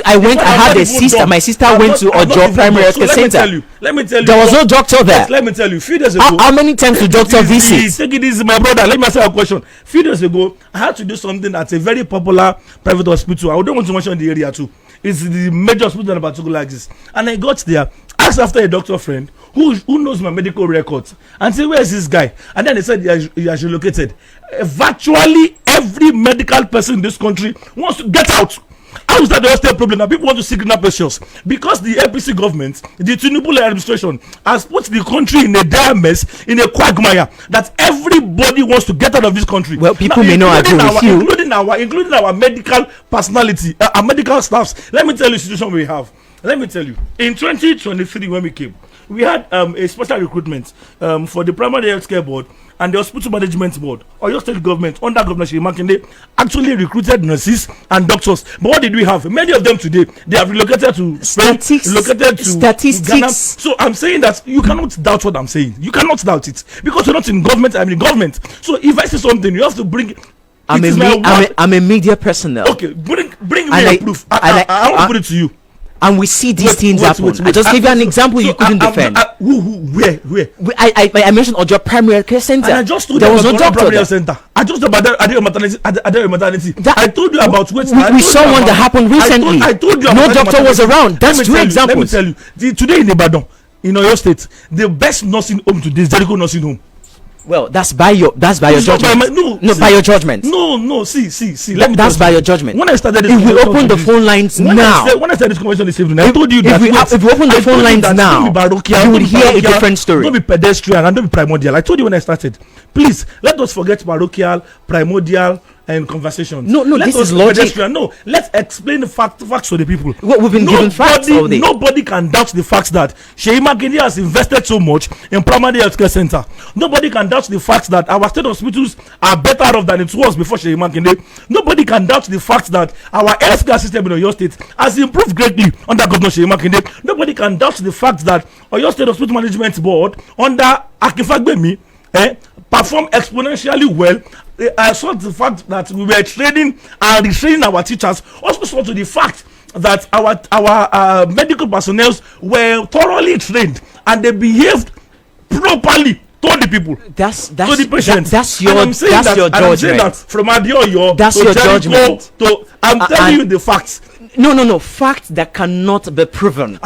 I had a sister. My sister went to Ojo Primary Health Center.
Let me tell you.
There was no doctor there.
Let me tell you. Few days ago.
How many times did doctor visit?
Take it easy, my brother. Let me ask you a question. Few days ago, I had to do something at a very popular private hospital. I don't want to mention the area too. It's the major hospital in particular like this. And I got there, asked after a doctor friend who knows my medical records, and said, where is this guy? And then they said he has relocated. Virtually every medical person in this country wants to get out. How is that the hostel problem? Now people want to see greener pastures because the APC government, the Tinubu administration, has put the country in a dire mess, in a quagmire that everybody wants to get out of this country.
Well, people may not agree with you,
including our medical personality, our medical staffs. Let me tell you the situation we have. Let me tell you, in 2023 when we came, we had a special recruitment for the primary health care board and the hospital management board. Oyo state government under Governor Seyi Makinde actually recruited nurses and doctors. But what did we have? Many of them today, they have relocated to
statistics.
Ghana. So I'm saying that you cannot doubt what I'm saying. You cannot doubt it because you're not in government. I'm in government. So if I say something, you have to bring.
I'm a media personnel.
Okay, bring me a proof. I want to put it to you.
And we see these things happen. I just give you an example you couldn't defend.
Where?
I mentioned Ojo Primary Care Center.
And I just told
there
you
was
about
no doctor
primary
there.
center. I just told about Adele maternity. I told you about what
we saw one that happened recently.
I told you
no doctor was around. That's two examples.
Let me tell you. Today in Ibadan, in Oyo State, the best nursing home today is Jericho Nursing Home.
Well, that's by your judgment. By your judgment.
No. See.
That's by your judgment.
When I started this,
if we open the phone lines now,
when I started this conversation this evening, I told you that
if we open the phone lines now, you would hear a different story.
Don't be pedestrian and don't be primordial. I told you when I started. Please let us forget parochial, primordial, and conversations.
No, this is logic.
No, let's explain the facts to the people.
Well, we've been given facts all day.
Nobody can doubt the fact that Seyi Makinde has invested so much in primary healthcare center. Nobody can doubt the fact that our state hospitals are better off than it was before Seyi Makinde. Nobody can doubt the fact that our healthcare system in Oyo State has improved greatly under Governor Seyi Makinde. Nobody can doubt the fact that Oyo State Hospital Management Board under Akinfagbemi perform exponentially well. I saw the fact that we were training and retraining our teachers. Also saw to the fact that our medical personnel were thoroughly trained and they behaved properly to the people.
That's
to the patients.
That's your judgment.
I'm saying that from Adeoyo
that's
to
your
Jericho
judgment.
I'm telling you the facts.
No. Facts that cannot be proven.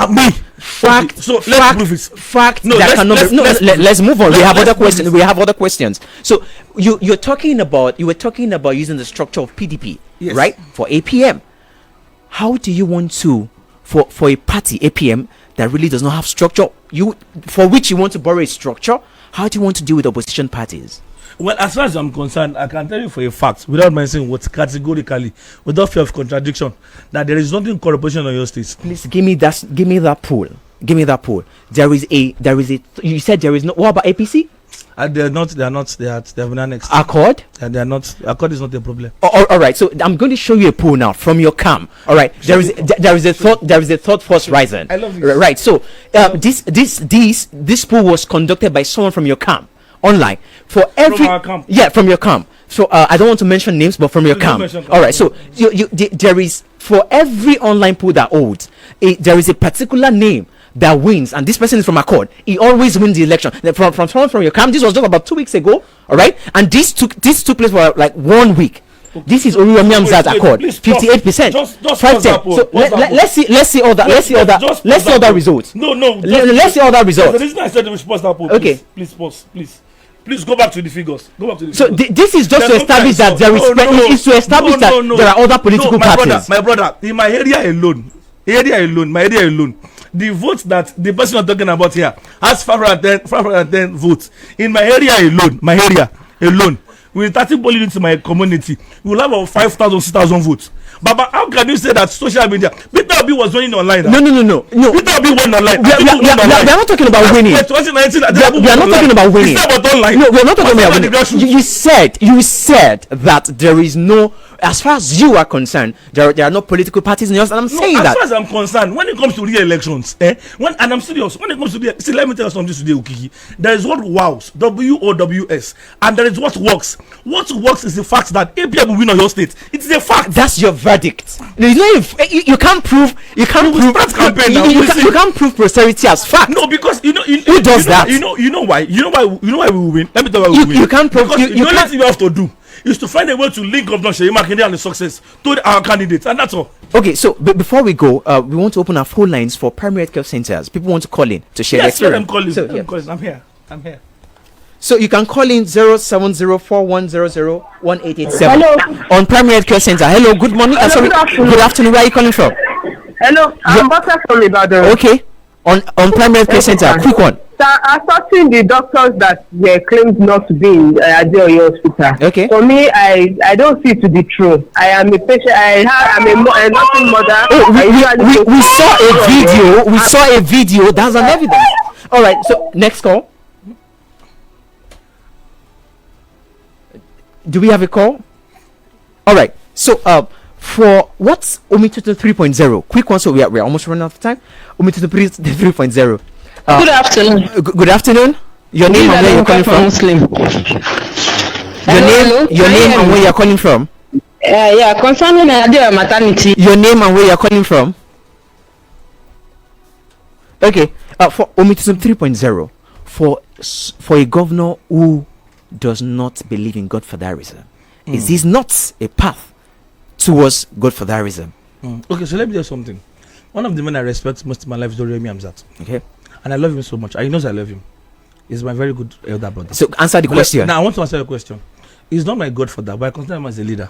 Fact.
Okay, so let's prove it.
Fact that cannot. Let's move on. We have other questions. We have other questions. So you were talking about using the structure of PDP,
yes,
right? For APM. How do you want to for a party APM that really does not have structure? For which you want to borrow a structure? How do you want to deal with opposition parties?
Well, as far as I'm concerned, I can tell you for a fact, without mentioning what categorically, without fear of contradiction, that there is nothing corruption on your state.
Please give me that pool. Give me that pool. There is a. You said there is no. What about APC?
They have been annexed.
Accord?
They are not. Accord is not a problem.
All right. So I'm going to show you a poll now from your camp. All right. There is a thought force rising.
I love this.
Right. So this poll was conducted by someone from your camp online for every.
From our camp.
Yeah, from your camp. So I don't want to mention names, but from your camp. All right. So there is for every online poll that holds, there is a particular name that wins, and this person is from Accord. He always wins the election. From someone from your camp. This was just about 2 weeks ago. All right, and this took place for like 1 week. Okay. This is Oriyomi Hamzat Accord, 58%.
Just
so let's see all that results.
No.
Let's see all that results.
The reason I said we should pause that poll.
Okay.
Please pause. Please go back to the figures.
So this is just to establish that there is. It's to establish that there are other political parties.
My brother, in my area alone, the votes that the person I'm talking about here has 510 votes. In my area alone, with 30 polling units in my community, we will have about 5,000, 6,000 votes. Baba, how can you say that social media? Peter Obi was winning online.
No.
Peter Obi won online.
We are not talking about winning. We are not talking about winning.
It's about online.
No, we are not talking about winning. You said that there is no. As far as you are concerned, there are no political parties in yours, and I'm saying that.
As far as I'm concerned, when it comes to re-elections, and I'm serious, when it comes to see, let me tell you something today, Okiki. There is what wows, WOWS, and there is what works. What works is the fact that APM will win on your state. It is a fact.
That's your verdict. You can't prove. You can't prove prosperity as fact.
No, because who
does that?
You know why? You know why we will win. Let me tell you why we will win.
You can't prove.
Because the only thing you have to do is to find a way to link Governor Seyi Makinde and the success to our candidates, and that's all.
Okay, so before we go, we want to open our phone lines for primary healthcare centers. People want to call in to share their experience.
I'm here.
So you can call in 07041001887.
Hello.
On primary healthcare center. Hello, good morning.
Hello,
good afternoon. Where are you calling from?
Hello, I'm Baka from Ibadan.
Okay. On primary healthcare center, quick one.
Assaulting the doctors that were claimed not to be in Adeoyo hospital.
Okay.
For me, I don't see it to be true. I am a patient. I'm a nursing mother.
We saw a video. We saw a video. That's an evidence. All right. So next call. Do we have a call? All right. So for what's Omitutu 3.0? Quick one. So we are almost running out of time. Omitutu 3.0.
Good afternoon.
Good afternoon. Your name and where you're calling from? Your name and where you're calling from?
Yeah, concerning the maternity.
Your name and where you're calling from? Okay. For Omitism 3.0, for a governor who does not believe in godfatherism, is this not a path towards godfatherism?
Okay, so let me tell you something. One of the men I respect most in my life is Doremi Hamzat.
Okay.
And I love him so much. He knows I love him. He's my very good elder brother.
So answer the question.
Now I want to answer your question. He's not my godfather, but I consider him as a leader.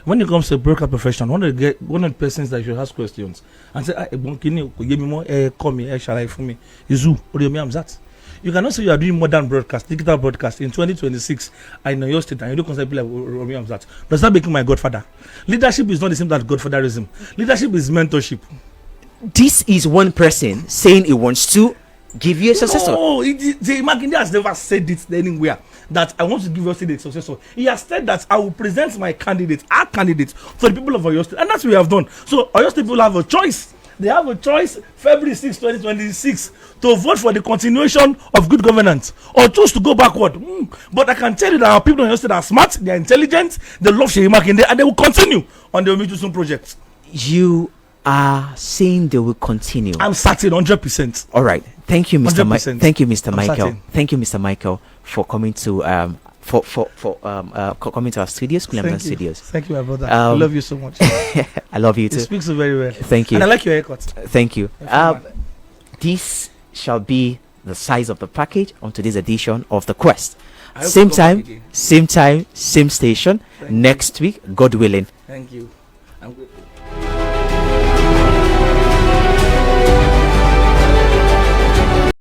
When it comes to broker profession, one of the persons that should ask questions and say, call me, shall I for me? Is who? Doremi Hamzat. You cannot say you are doing modern broadcast, digital broadcast in 2026. I know your state and you don't consider people like Doremi Hamzat. Does that make him my godfather? Leadership is not the same as godfatherism. Leadership is mentorship.
This is one person saying he wants to give you a successor.
No, Makinde has never said it anywhere that I want to give your state a successor. He has said that I will present my candidate, our candidate, for the people of Oyo State, and that's what we have done. So Oyo State people have a choice. They have a choice February 6, 2026 to vote for the continuation of good governance or choose to go backward. But I can tell you that our people in Oyo State are smart, they are intelligent, they love Seyi Makinde, and they will continue on the Omitutu project.
You are saying they will continue.
I'm certain 100%.
All right. Thank you, Mr. Thank you, Mr. Michael.
Certain.
Thank you, Mr. Michael, for coming to coming to our studios, Kulamban Studios.
Thank you, my brother. I love you so much.
I love you too.
You speak so very well.
Thank you.
And I like your haircut.
Thank you. This shall be the size of the package on today's edition of The Quest. Same time, same station. Next week, God willing.
Thank you.